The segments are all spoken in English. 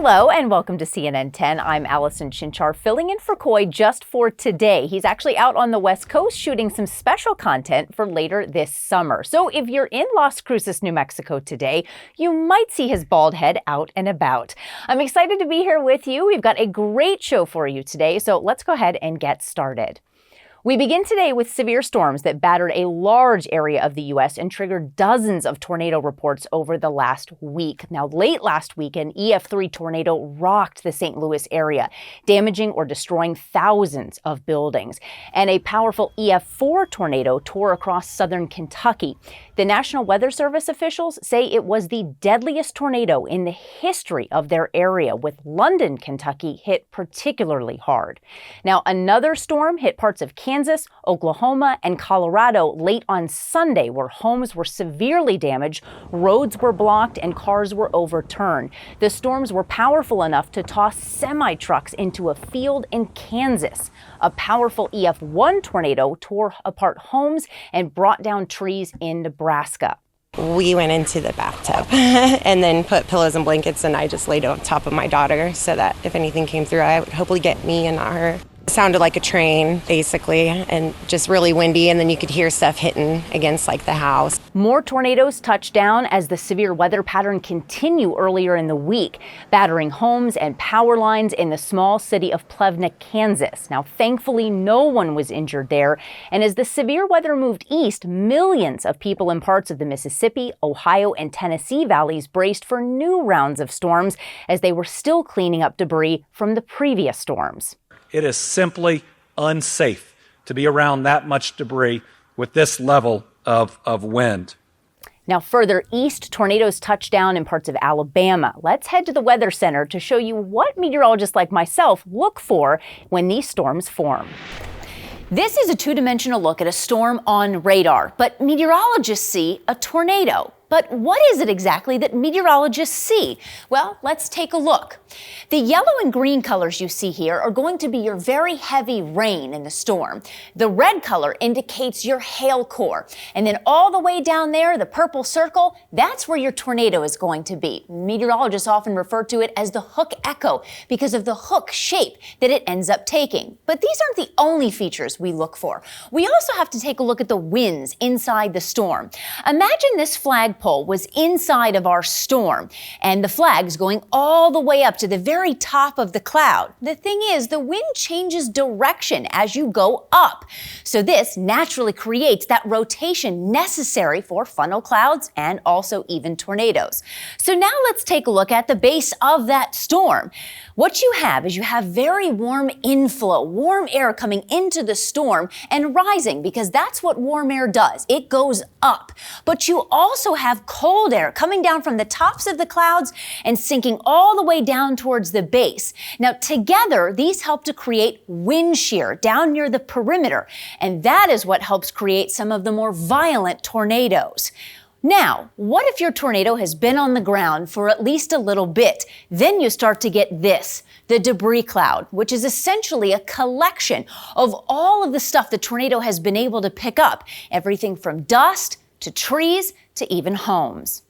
Hello and welcome to CNN 10. I'm Allison Chinchar, filling in for Coy just for today. He's actually out on the West Coast shooting some special content for later this summer. So if you're in Las Cruces, New Mexico today, you might see his bald head out and about. I'm excited to be here with you. We've got a great show for you today, so let's go ahead and get started. We begin today with severe storms that battered a large area of the U.S. and triggered dozens of tornado reports over the last week. Now, late last week, an EF3 tornado rocked the St. Louis area, damaging or destroying thousands of buildings. And a powerful EF4 tornado tore across southern Kentucky. The National Weather Service officials say it was the deadliest tornado in the history of their area, with London, Kentucky hit particularly hard. Now, another storm hit parts of Kansas, Oklahoma, and Colorado late on Sunday, where homes were severely damaged, roads were blocked, and cars were overturned. The storms were powerful enough to toss semi-trucks into a field in Kansas. A powerful EF1 tornado tore apart homes and brought down trees in Nebraska. We went into the bathtub and then put pillows and blankets, and I just laid on top of my daughter so that if anything came through, I would hopefully get me and not her. It sounded like a train, basically, and just really windy, and then you could hear stuff hitting against like the house. More tornadoes touched down as the severe weather pattern continued earlier in the week, battering homes and power lines in the small city of Plevna, Kansas. Now, thankfully, no one was injured there, and as the severe weather moved east, millions of people in parts of the Mississippi, Ohio, and Tennessee valleys braced for new rounds of storms as they were still cleaning up debris from the previous storms. It is simply unsafe to be around that much debris with this level of wind. Now, further east, tornadoes touched down in parts of Alabama. Let's head to the Weather Center to show you what meteorologists like myself look for when these storms form. This is a two-dimensional look at a storm on radar, but meteorologists see a tornado. But what is it exactly that meteorologists see? Well, let's take a look. The yellow and green colors you see here are going to be your very heavy rain in the storm. The red color indicates your hail core. And then all the way down there, the purple circle, that's where your tornado is going to be. Meteorologists often refer to it as the hook echo because of the hook shape that it ends up taking. But these aren't the only features we look for. We also have to take a look at the winds inside the storm. Imagine this flagpole was inside of our storm, and the flag's going all the way up to the very top of the cloud. The thing is, the wind changes direction as you go up. So this naturally creates that rotation necessary for funnel clouds and also even tornadoes. So now let's take a look at the base of that storm. What you have is you have very warm inflow, warm air coming into the storm and rising, because that's what warm air does. It goes up. But you also have cold air coming down from the tops of the clouds and sinking all the way down towards the base. Now, together, these help to create wind shear down near the perimeter, and that is what helps create some of the more violent tornadoes. Now, what if your tornado has been on the ground for at least a little bit? Then you start to get this, the debris cloud, which is essentially a collection of all of the stuff the tornado has been able to pick up, everything from dust to trees to even homes.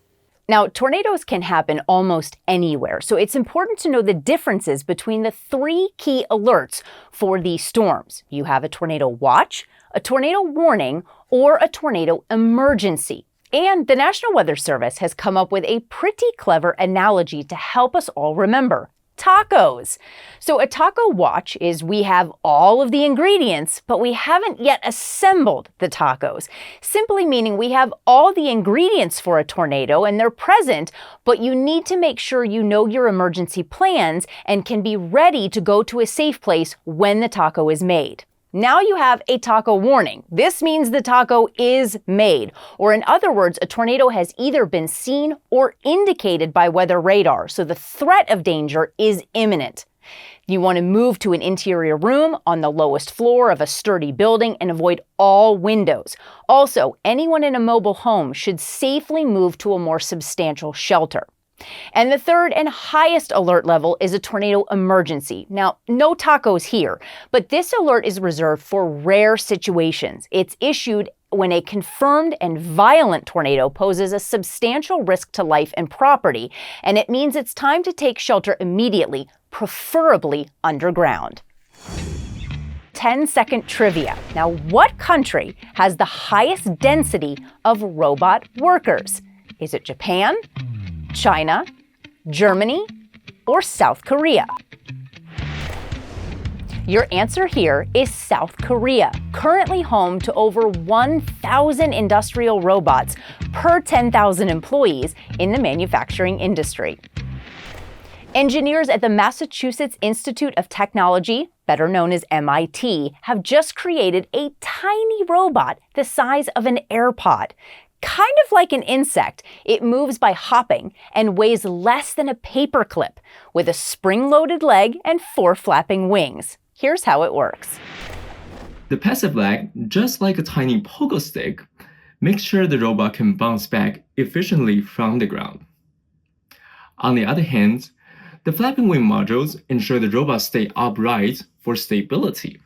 Now, tornadoes can happen almost anywhere, so it's important to know the differences between the three key alerts for these storms. You have a tornado watch, a tornado warning, or a tornado emergency. And the National Weather Service has come up with a pretty clever analogy to help us all remember. Tacos. So a taco watch is we have all of the ingredients, but we haven't yet assembled the tacos. Simply meaning we have all the ingredients for a tornado and they're present, but you need to make sure you know your emergency plans and can be ready to go to a safe place when the taco is made. Now you have a taco warning. This means the taco is made, or in other words, a tornado has either been seen or indicated by weather radar, so the threat of danger is imminent. You want to move to an interior room on the lowest floor of a sturdy building and avoid all windows. Also, anyone in a mobile home should safely move to a more substantial shelter. And the third and highest alert level is a tornado emergency. Now, no tacos here, but this alert is reserved for rare situations. It's issued when a confirmed and violent tornado poses a substantial risk to life and property, and it means it's time to take shelter immediately, preferably underground. 10-second trivia. Now, what country has the highest density of robot workers? Is it Japan, China, Germany, or South Korea? Your answer here is South Korea, currently home to over 1,000 industrial robots per 10,000 employees in the manufacturing industry. Engineers at the Massachusetts Institute of Technology, better known as MIT, have just created a tiny robot the size of an AirPod. Kind of like an insect, it moves by hopping and weighs less than a paperclip, with a spring-loaded leg and 4 flapping wings. Here's how it works. The passive leg, just like a tiny pogo stick, makes sure the robot can bounce back efficiently from the ground. On the other hand, the flapping wing modules ensure the robot stay upright for stability.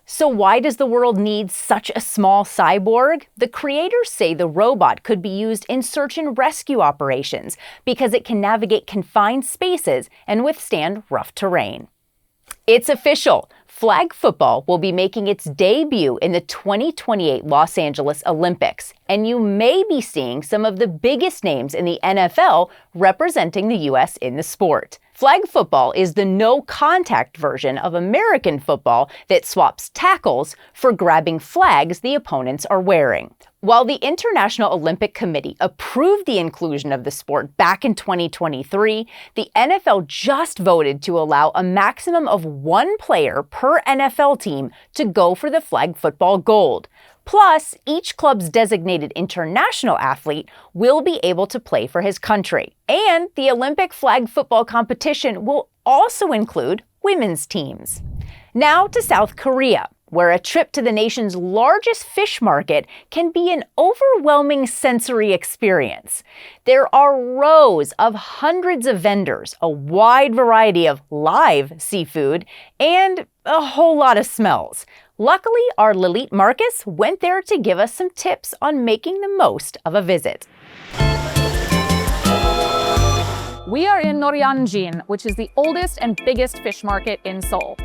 So why does the world need such a small cyborg? The creators say the robot could be used in search and rescue operations because it can navigate confined spaces and withstand rough terrain. It's official. Flag football will be making its debut in the 2028 Los Angeles Olympics, and you may be seeing some of the biggest names in the NFL representing the U.S. in the sport. Flag football is the no-contact version of American football that swaps tackles for grabbing flags the opponents are wearing. While the International Olympic Committee approved the inclusion of the sport back in 2023, the NFL just voted to allow a maximum of 1 player per NFL team to go for the flag football gold. Plus, each club's designated international athlete will be able to play for his country. And the Olympic flag football competition will also include women's teams. Now to South Korea, where a trip to the nation's largest fish market can be an overwhelming sensory experience. There are rows of hundreds of vendors, a wide variety of live seafood, and a whole lot of smells. Luckily, our Lilit Marcus went there to give us some tips on making the most of a visit. We are in Noryanjin, which is the oldest and biggest fish market in Seoul.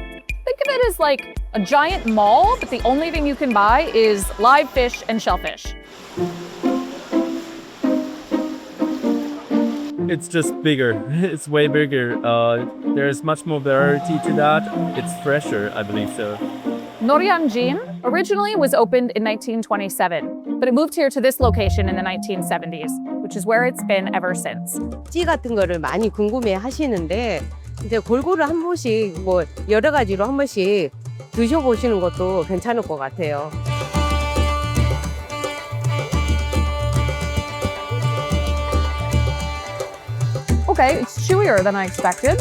Think of it as like a giant mall, but the only thing you can buy is live fish and shellfish. It's just bigger. It's way bigger. There's much more variety to that. It's fresher, I believe so. Noryanjin originally was opened in 1927, but it moved here to this location in the 1970s, which is where it's been ever since. 찌 같은 거를 많이 궁금해 하시는데 이제 골고루 한 번씩 뭐 여러 가지로 한 번씩 드셔보시는 것도 괜찮을 것 같아요. Okay, it's chewier than I expected.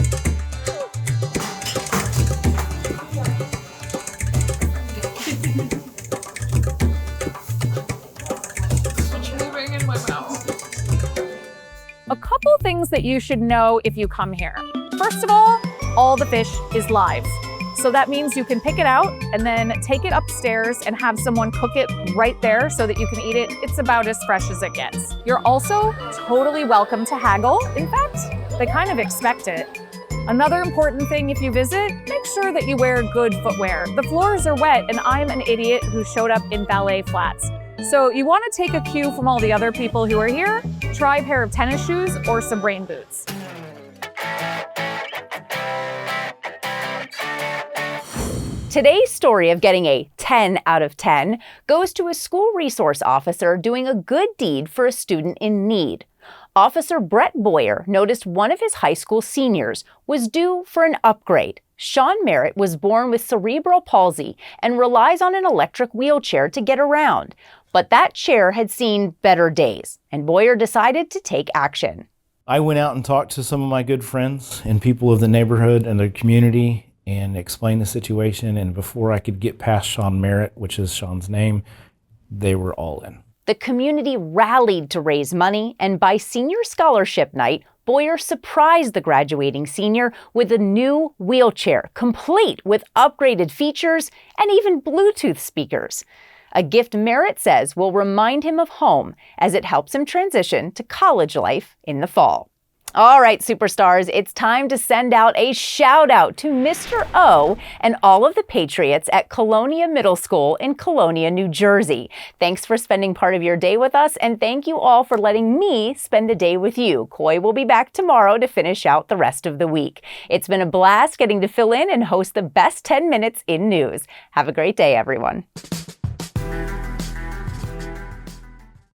A couple things that you should know if you come here. First of all the fish is live. So that means you can pick it out and then take it upstairs and have someone cook it right there so that you can eat it. It's about as fresh as it gets. You're also totally welcome to haggle. In fact, they kind of expect it. Another important thing if you visit, make sure that you wear good footwear. The floors are wet and I'm an idiot who showed up in ballet flats. So you want to take a cue from all the other people who are here, try a pair of tennis shoes or some rain boots. Today's story of getting a 10 out of 10 goes to a school resource officer doing a good deed for a student in need. Officer Brett Boyer noticed one of his high school seniors was due for an upgrade. Sean Merritt was born with cerebral palsy and relies on an electric wheelchair to get around. But that chair had seen better days, and Boyer decided to take action. I went out and talked to some of my good friends and people of the neighborhood and the community and explained the situation. And before I could get past Sean Merritt, which is Sean's name, they were all in. The community rallied to raise money, and by senior scholarship night, Boyer surprised the graduating senior with a new wheelchair, complete with upgraded features and even Bluetooth speakers. a gift Merritt says will remind him of home as it helps him transition to college life in the fall. All right, superstars, it's time to send out a shout out to Mr. O and all of the Patriots at Colonia Middle School in Colonia, New Jersey. Thanks for spending part of your day with us, and thank you all for letting me spend the day with you. Coy will be back tomorrow to finish out the rest of the week. It's been a blast getting to fill in and host the best 10 minutes in news. Have a great day, everyone.